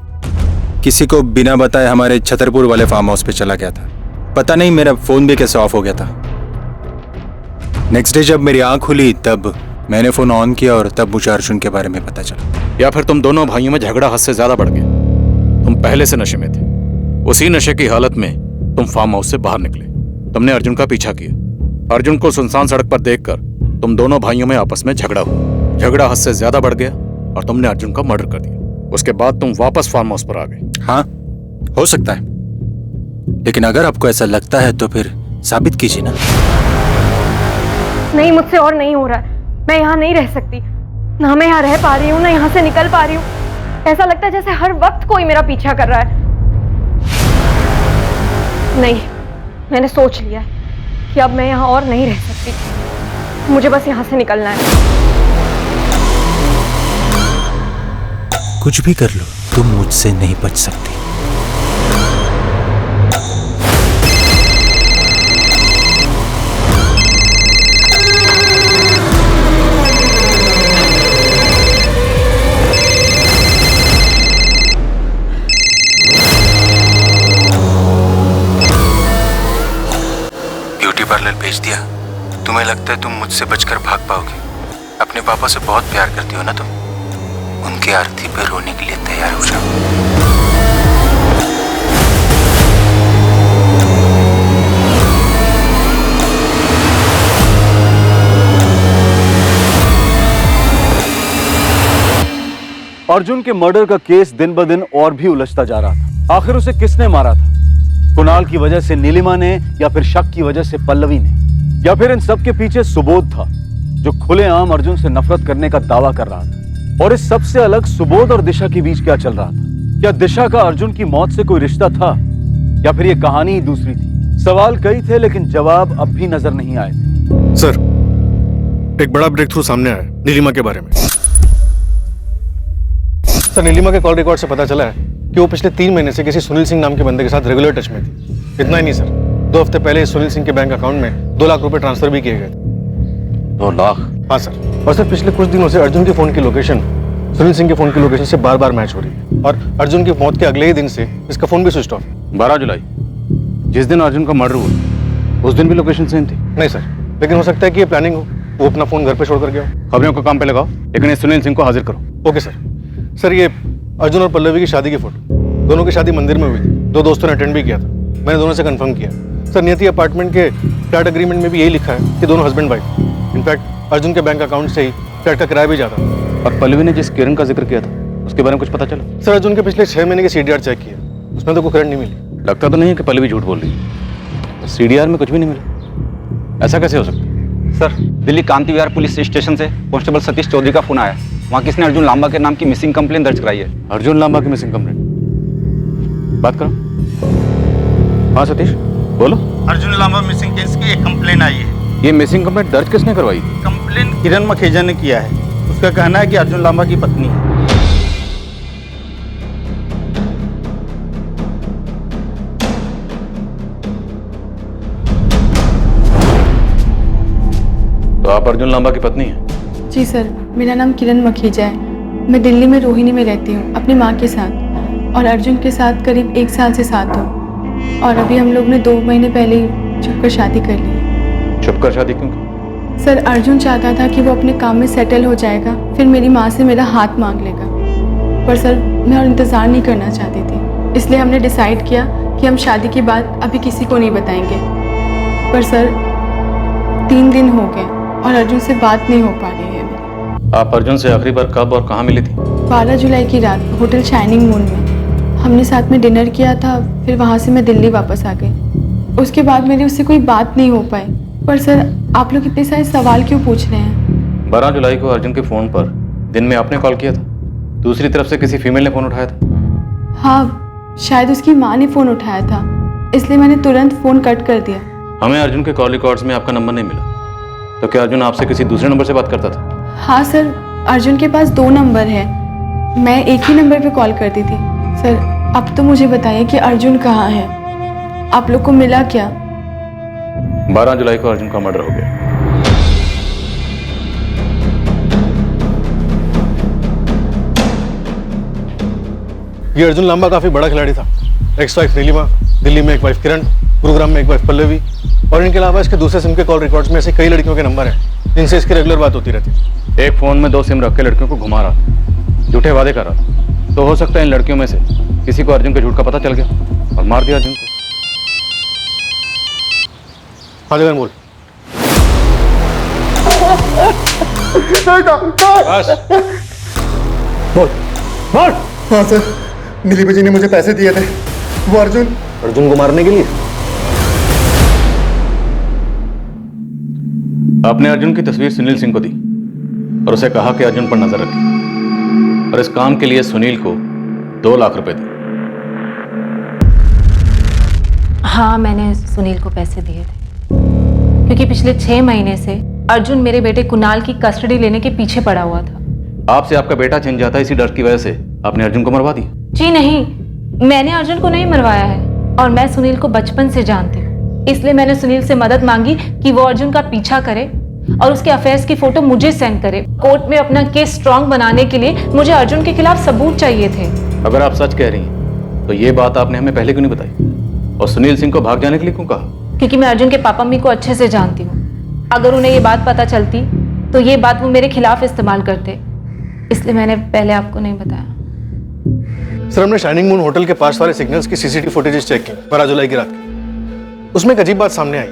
किसी को बिना बताए हमारे छतरपुर वाले फार्म हाउस पे चला गया था। पता नहीं मेरा फोन भी कैसे ऑफ हो गया था। नेक्स्ट डे जब मेरी आंख खुली तब मैंने फोन ऑन किया और तब मुझे अर्जुन के बारे में पता चला। या फिर तुम दोनों भाइयों में झगड़ा हद से ज्यादा बढ़ गया। तुम पहले से नशे में थे, उसी नशे की हालत में तुम फार्म हाउस से बाहर निकले। तुमने अर्जुन का पीछा किया। अर्जुन को सुनसान सड़क पर देखकर तुम दोनों भाइयों में आपस में झगड़ा हुआ। झगड़ा हद से ज्यादा बढ़ गया और तुमने अर्जुन का मर्डर कर दिया। उसके बाद तुम वापस फार्म हाउस पर आ गए। हाँ, हो सकता है, लेकिन अगर आपको ऐसा लगता है तो फिर साबित कीजिए ना। नहीं, मुझसे और नहीं हो रहा है। मैं यहाँ नहीं रह सकती। ना मैं यहाँ रह पा रही हूँ, ना यहाँ से निकल पा रही हूँ। ऐसा लगता है जैसे हर वक्त कोई मेरा पीछा कर रहा है। नहीं, मैंने सोच लिया है कि अब मैं यहाँ और नहीं रह सकती। मुझे बस यहाँ से निकलना है। कुछ भी कर लो, तुम मुझसे नहीं बच सकती। ब्यूटी पार्लर भेज दिया। तुम्हें लगता है तुम मुझसे बचकर भाग पाओगे? अपने पापा से बहुत प्यार करती हो ना तुम। उनकी आरती पर रोने के लिए तैयार हो जाओ। अर्जुन के मर्डर का केस दिन ब दिन और भी उलझता जा रहा था। आखिर उसे किसने मारा था? कुणाल की वजह से नीलिमा ने, या फिर शक की वजह से पल्लवी ने, या फिर इन सब के पीछे सुबोध था जो खुलेआम अर्जुन से नफरत करने का दावा कर रहा था। और इस सबसे अलग सुबोध और दिशा के बीच क्या चल रहा था? क्या दिशा का अर्जुन की मौत से कोई रिश्ता था, या फिर ये कहानी ही दूसरी थी? सवाल कई थे लेकिन जवाब अब भी नजर नहीं आए थे। सर, एक बड़ा ब्रेक थ्रू सामने आया नीलिमा के बारे में। सर, नीलिमा के कॉल रिकॉर्ड से पता चला है कि वो पिछले 3 महीने से किसी सुनील सिंह नाम के बंदे के साथ रेगुलर टच में थी। इतना ही नहीं सर, 2 हफ्ते पहले सुनील सिंह के बैंक अकाउंट में 2 लाख रुपए ट्रांसफर भी किए गए थे। 2 लाख? हाँ सर। और सर, पिछले कुछ दिनों से अर्जुन के फोन की लोकेशन सुनील सिंह के फोन की लोकेशन से बार-बार मैच हो रही है। और अर्जुन की मौत के अगले ही दिन से इसका फोन भी स्विच ऑफ। 12 जुलाई, जिस दिन अर्जुन का मर्डर हुआ, उस दिन भी लोकेशन सेम थी? नहीं सर, लेकिन हो सकता है कि ये प्लानिंग हो। वो अपना फोन घर पे छोड़कर गया हो। खबरों को काम पे लगाओ, लेकिन इस सुनील सिंह को हाजिर करो। Okay sir. सर, ये अर्जुन और पल्लवी की शादी की फोटो, दोनों की शादी मंदिर में हुई थी। 2 दोस्तों ने अटेंड भी किया था। मैंने दोनों से कंफर्म किया। सर, नियति अपार्टमेंट के फ्लैट एग्रीमेंट में भी यही लिखा है कि दोनों हस्बैंड वाइफ। इनफैक्ट अर्जुन के बैंक अकाउंट से ही फ्लैट का किराया भी जाता था। और पल्लवी ने जिस किरण का जिक्र किया था, उसके बारे में कुछ पता चला? सर, अर्जुन के पिछले 6 महीने के CDR चेक किया, उसमें तो कोई करंट नहीं मिली। लगता तो नहीं है कि पल्लवी झूठ बोल रही है। CDR में कुछ भी नहीं मिला, ऐसा कैसे हो सकता? सर, दिल्ली कांति विहार पुलिस स्टेशन से कांस्टेबल सतीश चौधरी का फोन आया। वहाँ किसने अर्जुन लांबा के नाम की मिसिंग कंप्लेंट दर्ज कराई है। अर्जुन लांबा की मिसिंग कंप्लेंट? बात करो। हाँ सतीश, बोलो। अर्जुन लांबा मिसिंग केस की एक कंप्लेंट आई है। ये मिसिंग कंप्लेंट दर्ज किसने करवाई? कंप्लेंट किरण मखेजा ने किया है। उसका कहना है कि अर्जुन लांबा की पत्नी है। तो आप अर्जुन लांबा की पत्नी हैं? जी सर, मेरा नाम किरण मखेजा है। मैं दिल्ली में रोहिणी में रहती हूँ अपनी माँ के साथ, और अर्जुन के साथ करीब 1 साल से साथ हूँ। और अभी हम लोग ने 2 महीने पहले ही छुपकर शादी कर ली है। छुपकर शादी क्यों? सर, अर्जुन चाहता था कि वो अपने काम में सेटल हो जाएगा, फिर मेरी माँ से मेरा हाथ मांग लेगा। पर सर मैं और इंतज़ार नहीं करना चाहती थी, इसलिए हमने डिसाइड किया कि हम शादी की बात अभी किसी को नहीं बताएंगे। पर सर 3 दिन हो गए और अर्जुन से बात नहीं हो पा रही है मेरी। आप अर्जुन से आखिरी बार कब और कहाँ मिली थी? 12 जुलाई की रात होटल शाइनिंग मून में हमने साथ में डिनर किया था। फिर वहाँ से मैं दिल्ली वापस आ गई। उसके बाद मेरी उससे कोई बात नहीं हो पाई। पर सर आप लोग इतने सारे सवाल क्यों पूछ रहे हैं? 12 जुलाई को अर्जुन के फ़ोन पर दिन में आपने कॉल किया था, दूसरी तरफ से किसी फीमेल ने फ़ोन उठाया था। हाँ, शायद उसकी माँ ने फ़ोन उठाया था, इसलिए मैंने तुरंत फ़ोन कट कर दिया। हमें अर्जुन के कॉल रिकॉर्ड्स में आपका नंबर नहीं मिला, तो क्या अर्जुन आपसे किसी दूसरे नंबर से बात करता था? हाँ सर, अर्जुन के पास 2 नंबर है, मैं एक ही नंबर पे कॉल करती थी। सर अब तो मुझे बताइए कि अर्जुन कहाँ है, आप लोग को मिला क्या? 12 जुलाई को अर्जुन का मर्डर हो गया। ये अर्जुन लांबा काफी बड़ा खिलाड़ी था। एक्स वाइफ नीलिमा, दिल्ली में एक वाइफ किरण, गुरुग्राम में एक वाइफ पल्लवी, और इनके अलावा इसके दूसरे सिम के कॉल रिकॉर्ड्स में ऐसे कई लड़कियों के नंबर हैं जिनसे इसकी रेगुलर बात होती रहती। एक फोन में 2 सिम रख के लड़कियों को घुमा रहा, झूठे वादे कर रहा, तो हो सकता है इन लड़कियों में से किसी को अर्जुन के झूठ का पता चल गया और मार दिया अर्जुन को। हाँ जगन बोल। बोल बोल। हाँ सर, नीलिमा जी ने मुझे पैसे दिए थे, वो अर्जुन को मारने के लिए। आपने अर्जुन की तस्वीर सुनील सिंह को दी और उसे कहा कि अर्जुन पर नजर रखे, और इस काम के लिए सुनील को 2 लाख रुपए दिए। हाँ, मैंने सुनील को पैसे दिए थे क्योंकि पिछले 6 महीने से अर्जुन मेरे बेटे कुणाल की कस्टडी लेने के पीछे पड़ा हुआ था। आपसे आपका बेटा छिन जाता है, इसी डर की वजह से आपने अर्जुन को मरवा दिया। जी नहीं, मैंने अर्जुन को नहीं मरवाया है, और मैं सुनील को बचपन से जानती हूँ, इसलिए मैंने सुनील से मदद मांगी कि वो अर्जुन का पीछा करे और उसके अफेयर्स की फोटो मुझे सेंड करे। कोर्ट में अपना केस स्ट्रांग बनाने के लिए मुझे अर्जुन के खिलाफ सबूत चाहिए थे। अगर आप सच कह रही हैं तो ये बात आपने हमें पहले क्यों नहीं बताई, और सुनील सिंह को भाग जाने के लिए क्यों कहा? क्योंकि मैं अर्जुन के पापा मम्मी को अच्छे से जानती हूँ, अगर उन्हें ये बात पता चलती तो ये बात वो मेरे खिलाफ इस्तेमाल करते, इसलिए मैंने पहले आपको नहीं बताया। सर हमने शाइनिंग मून होटल के पास वाले सिग्नल्स की सीसीटीवी फुटेजेस चेक की 12 जुलाई की रात की। उसमें एक अजीब बात सामने आई।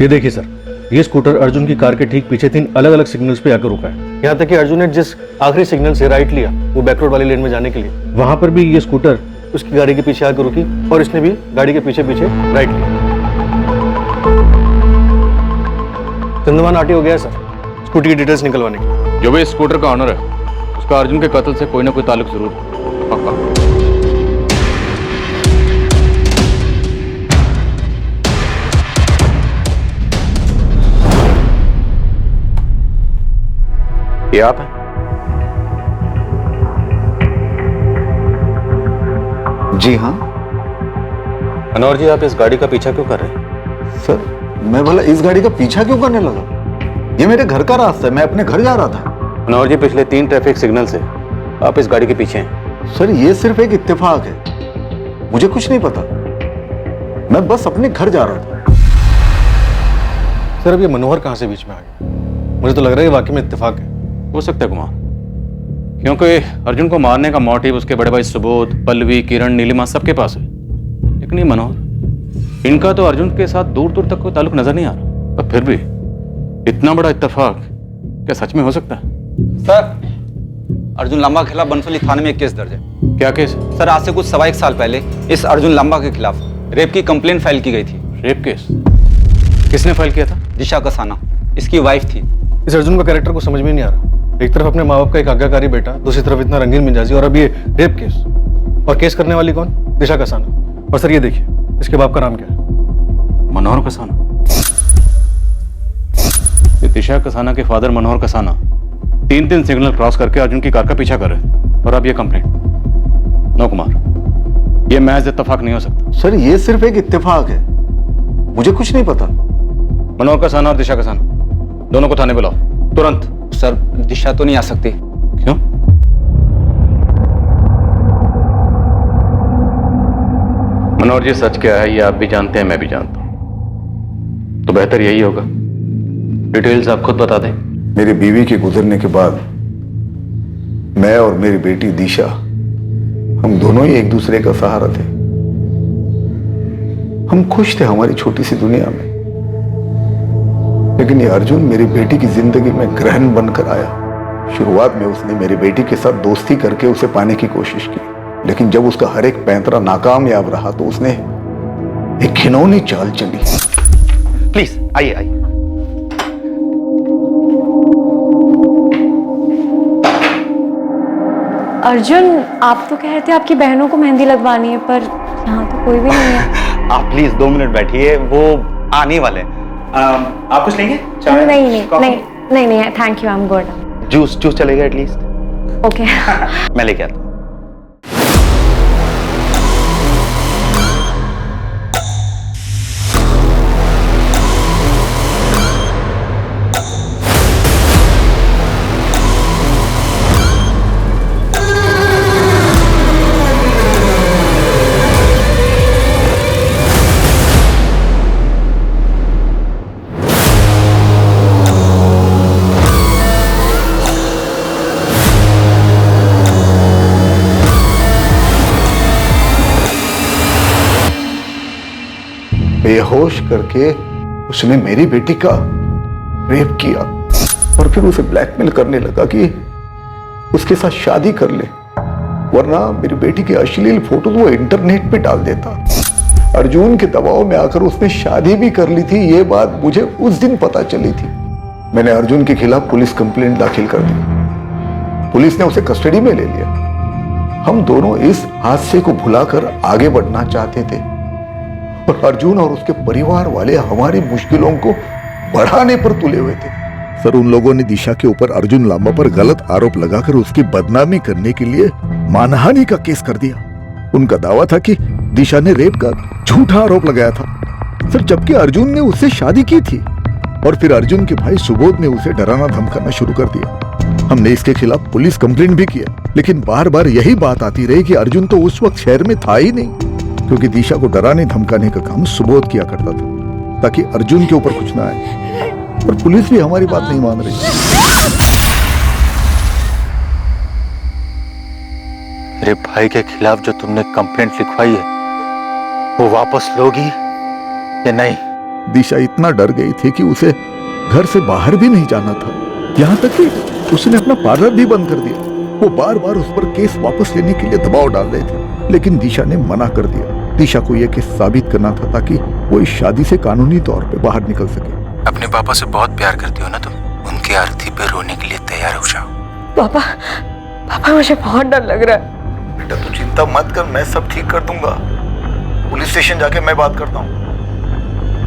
ये देखिए सर, ये स्कूटर अर्जुन की कार के ठीक पीछे 3 अलग अलग सिग्नल्स पे आकर रुका है। यहाँ तक कि अर्जुन ने जिस आखिरी सिग्नल से राइट लिया वो बैक रोड वाली लेन में जाने के लिए, वहां पर भी ये स्कूटर उसकी गाड़ी के पीछे आकर रुकी और इसने भी गाड़ी के पीछे पीछे राइट लिया। चंद्रमान आरटी हो गया सर स्कूटी की डिटेल्स निकलवाने की। जो भी इस स्कूटर का ऑनर है उसका अर्जुन के कत्ल से कोई ना कोई ताल्लुक जरूर है, पक्का। ये आप हैं? जी हाँ। मनोहर जी, आप इस गाड़ी का पीछा क्यों कर रहे हैं? सर मैं भला इस गाड़ी का पीछा क्यों करने लगा? ये मेरे घर का रास्ता है, मैं अपने घर जा रहा था। मनोहर जी, पिछले 3 ट्रैफिक सिग्नल से आप इस गाड़ी के पीछे हैं। सर ये सिर्फ एक इत्तेफाक है, मुझे कुछ नहीं पता, मैं बस अपने घर जा रहा था। सर अब ये मनोहर कहां से बीच में आ गया? मुझे तो लग रहा है वाकई में इत्तेफाक है। हो सकता है कुमार, क्योंकि अर्जुन को मारने का मोटिव उसके बड़े भाई सुबोध, पल्लवी, किरण, नीलिमा सबके पास है, लेकिन ये मनोहर, इनका तो अर्जुन के साथ दूर दूर तक कोई ताल्लुक नजर नहीं आ रहा। पर फिर भी इतना बड़ा इत्तेफाक क्या सच में हो सकता है? सर, अर्जुन लांबा के खिलाफ बनसोली थाने में एक केस दर्ज है। क्या केस? सर आज से कुछ 1.25 साल पहले इस अर्जुन लांबा के खिलाफ रेप की कंप्लेंट फाइल की गई थी। Rape case? किसने फाइल किया था? दिशा कसाना, इसकी वाइफ थी। इस अर्जुन का कैरेक्टर को समझ में नहीं आ रहा। एक तरफ अपने माँ बाप का एक आज्ञाकारी बेटा, दूसरी तरफ इतना रंगीन मिजाजी, और अब ये रेप केस। और केस करने वाली कौन? दिशा कसाना। और सर ये देखिए, इसके बाप का नाम क्या है? मनोहर कसाना। ये दिशा कसाना के फादर मनोहर कसाना 3 सिग्नल क्रॉस करके अर्जुन की कार का पीछा कर रहे, और अब ये कंप्लेंट। नो कुमार, ये महज इत्तेफाक नहीं हो सकता। सर ये सिर्फ एक इत्तेफाक है, मुझे कुछ नहीं पता। मनोहर कसाना और दिशा कसाना दोनों को थाने बुलाओ तुरंत। सर दिशा तो नहीं आ सकती। क्यों? मनोहर जी, सच क्या है ये आप भी जानते हैं, मैं भी जानता हूं, तो बेहतर यही होगा डिटेल्स आप खुद बता दें। मेरी बीवी के गुजरने के बाद मैं और मेरी बेटी दिशा, हम दोनों ही एक दूसरे का सहारा थे। हम खुश थे हमारी छोटी सी दुनिया में। लेकिन ये अर्जुन मेरी बेटी की जिंदगी में ग्रहण बनकर आया। शुरुआत में उसने मेरी बेटी के साथ दोस्ती करके उसे पाने की कोशिश की, लेकिन जब उसका हर एक पैंतरा नाकामयाब रहा तो उसने एक घिनौनी चाल चली। प्लीज आइए आइए। अर्जुन, आप तो कह रहे थे आपकी बहनों को मेहंदी लगवानी है, पर यहाँ तो कोई भी नहीं है। आप प्लीज 2 मिनट बैठिए, वो आने वाले हैं। आप कुछ लेंगे? नहीं, thank you, I am good. Juice चलेगा एटलीस्ट? ओके। मैं लेके आता हूँ। बेहोश करके उसने मेरी बेटी का रेप किया और फिर उसे ब्लैकमेल करने लगा कि उसके साथ शादी कर ले, वरना मेरी बेटी के अश्लील फोटो वो इंटरनेट पे डाल देता। अर्जुन के दबाव में आकर उसने शादी भी कर ली थी। ये बात मुझे उस दिन पता चली थी। मैंने अर्जुन के खिलाफ पुलिस कंप्लेंट दाखिल कर दी। पुलिस ने उसे कस्टडी में ले लिया। हम दोनों इस हादसे को भुलाकर आगे बढ़ना चाहते थे और अर्जुन और उसके परिवार वाले हमारी मुश्किलों को बढ़ाने पर तुले हुए थे। सर, उन लोगों ने दिशा के ऊपर अर्जुन लांबा पर गलत आरोप लगाकर उसकी बदनामी करने के लिए मानहानि का केस कर दिया। उनका दावा था कि दिशा ने रेप का झूठा आरोप लगाया था सर, जबकि अर्जुन ने उससे शादी की थी। और फिर अर्जुन के भाई सुबोध ने उसे डराना धमकाना शुरू कर दिया। हमने इसके खिलाफ पुलिस कंप्लेंट भी किया, लेकिन बार बार यही बात आती रही कि अर्जुन तो उस वक्त शहर में था ही नहीं, क्योंकि दिशा को डराने धमकाने का काम सुबोध किया करता था ताकि अर्जुन के ऊपर कुछ ना आए। और पुलिस भी हमारी बात नहीं मान रही। मेरे भाई के खिलाफ जो तुमने कंप्लेंट लिखवाई है वो वापस लोगी या नहीं? दिशा इतना डर गई थी कि उसे घर से बाहर भी नहीं जाना था। यहाँ तक कि उसने अपना पार्लर भी बंद कर दिया। वो बार बार उस पर केस वापस लेने के लिए दबाव डाल रहे थे, लेकिन दिशा ने मना कर दिया। दिशा को यह केस साबित करना था ताकि वो इस शादी से कानूनी तौर पे बाहर निकल सके। अपने पापा से बहुत प्यार करती हो ना तुम? उनकी अर्थी पे रोने के लिए तैयार हो जाओ। पापा मुझे बहुत डर लग रहा है। बेटा तू चिंता मत कर, मैं सब ठीक कर दूंगा। पुलिस स्टेशन जाके मैं बात करता हूँ।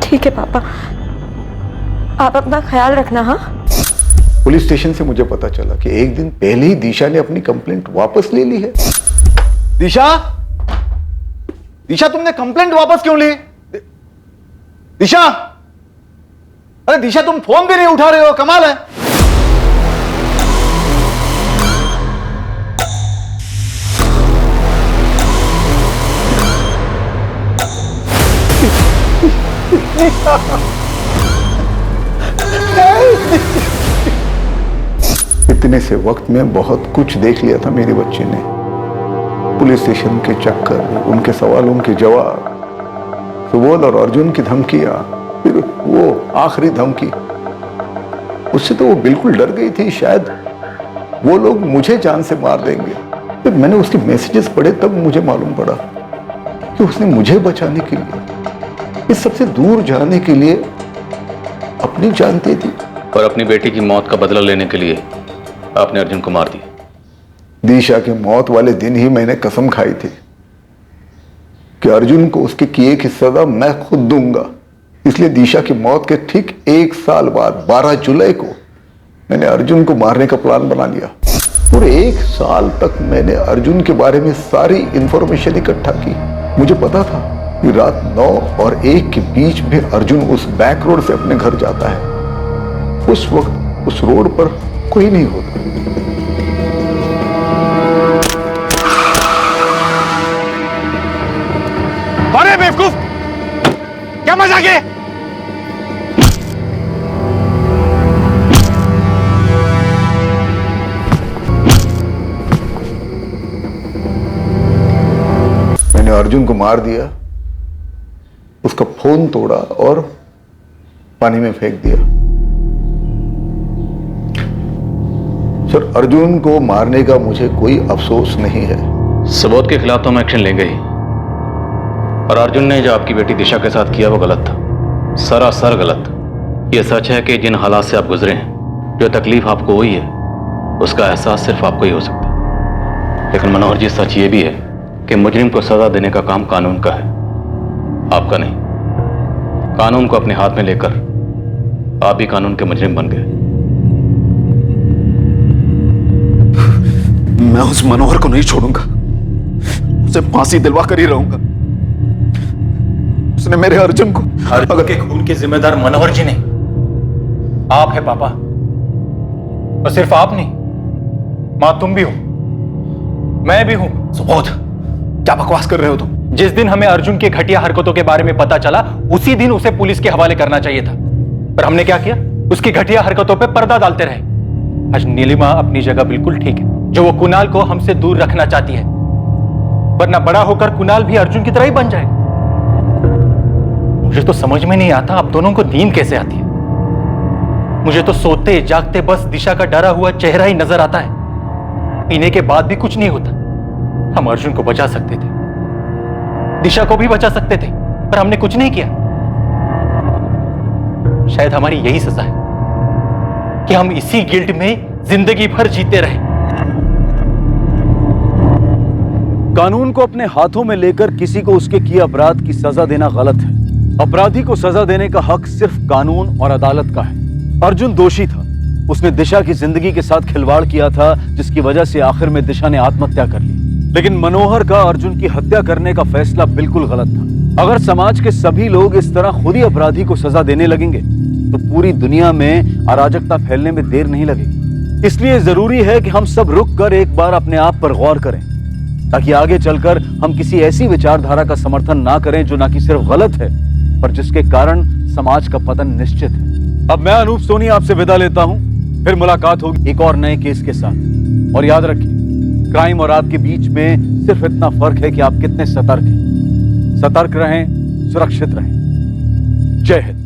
ठीक है पापा, आप अपना ख्याल रखना। हाँ, पुलिस स्टेशन से मुझे पता चला कि एक दिन पहले ही दिशा ने अपनी कंप्लेंट वापस ले ली है। दिशा तुमने कंप्लेंट वापस क्यों ली? दिशा, अरे दिशा तुम फोन भी नहीं उठा रहे हो, कमाल है। इतने से वक्त में बहुत कुछ देख लिया था मेरे बच्चे ने। पुलिस स्टेशन के चक्कर, उनके सवालों के जवाब, सुबोध और अर्जुन की धमकियां, फिर वो आखिरी धमकी, उससे तो वो बिल्कुल डर गई थी। शायद वो लोग मुझे जान से मार देंगे। फिर मैंने उसके मैसेजेस पढ़े, तब मुझे मालूम पड़ा कि उसने मुझे बचाने के लिए, इस सबसे दूर जाने के लिए अपनी जान दे दी। और अपनी बेटी की मौत का बदला लेने के लिए आपने अर्जुन को मार दिया। दिशा के मौत वाले दिन ही मैंने कसम खाई थी कि अर्जुन को उसके किए की सजा मैं खुद दूंगा। इसलिए दिशा की मौत के ठीक 1 साल बाद 12 जुलाई को मैंने अर्जुन को मारने का प्लान बना लिया। पूरे 1 साल तक मैंने अर्जुन के बारे में सारी इंफॉर्मेशन इकट्ठा की। मुझे पता था कि रात 9 और 1 के बीच में अर्जुन उस बैक रोड से अपने घर जाता है। उस वक्त उस रोड पर कोई नहीं होता। अरे बेवकूफ, क्या मजाक है? अर्जुन को मार दिया, उसका फोन तोड़ा और पानी में फेंक दिया। सर, अर्जुन को मारने का मुझे कोई अफसोस नहीं है। सबूत के खिलाफ तो हम एक्शन लेंगे ही, और अर्जुन ने जो आपकी बेटी दिशा के साथ किया वो गलत था, सरासर गलत। ये सच है कि जिन हालात से आप गुजरे हैं, जो तकलीफ आपको हुई है, उसका एहसास सिर्फ आपको ही हो सकता है। लेकिन मनोहर जी, सच ये भी है कि मुजरिम को सजा देने का काम कानून का है, आपका नहीं। कानून को अपने हाथ में लेकर आप भी कानून के मुजरिम बन गए। मैं उस मनोहर को नहीं छोड़ूंगा, उसे फांसी दिलवा कर ही रहूंगा। उसने मेरे अर्जुन को, अर्जुन के खून के जिम्मेदार मनोहर जी नहीं, आप है पापा। और सिर्फ आप नहीं, मां तुम भी हो, मैं भी हूं। सुबोध, क्या बकवास कर रहे हो तुम? जिस दिन हमें अर्जुन की घटिया हरकतों के बारे में पता चला, उसी दिन उसे पुलिस के हवाले करना चाहिए था, पर हमने क्या किया? उसकी घटिया हरकतों पे पर्दा डालते रहे। आज नीलिमा अपनी जगह बिल्कुल ठीक है, जो वो कुणाल को हमसे दूर रखना चाहती है, वरना बड़ा होकर कुणाल भी अर्जुन की तरह ही बन जाएगा। मुझे तो समझ में नहीं आता आप दोनों को नींद कैसे आती है। मुझे तो सोते जागते बस दिशा का डरा हुआ चेहरा ही नजर आता है। पीने के बाद भी कुछ नहीं होता। हम अर्जुन को बचा सकते थे, दिशा को भी बचा सकते थे, पर हमने कुछ नहीं किया। शायद हमारी यही सजा है कि हम इसी गिल्ट में जिंदगी भर जीते रहे। कानून को अपने हाथों में लेकर किसी को उसके किए अपराध की सजा देना गलत है। अपराधी को सजा देने का हक सिर्फ कानून और अदालत का है। अर्जुन दोषी था, उसने दिशा की जिंदगी के साथ खिलवाड़ किया था, जिसकी वजह से आखिर में दिशा ने आत्महत्या कर ली। लेकिन मनोहर का अर्जुन की हत्या करने का फैसला बिल्कुल गलत था। अगर समाज के सभी लोग इस तरह खुद ही अपराधी को सजा देने लगेंगे तो पूरी दुनिया में अराजकता फैलने में देर नहीं लगेगी। इसलिए जरूरी है कि हम सब रुक कर एक बार अपने आप पर गौर करें, ताकि आगे चलकर हम किसी ऐसी विचारधारा का समर्थन ना करें जो ना कि सिर्फ गलत है, पर जिसके कारण समाज का पतन निश्चित है। अब मैं अनूप सोनी आपसे विदा लेता हूं, फिर मुलाकात होगी एक और नए केस के साथ। और याद रखिए, क्राइम और आपके बीच में सिर्फ इतना फर्क है कि आप कितने सतर्क हैं। सतर्क रहें, सुरक्षित रहें। जय हिंद।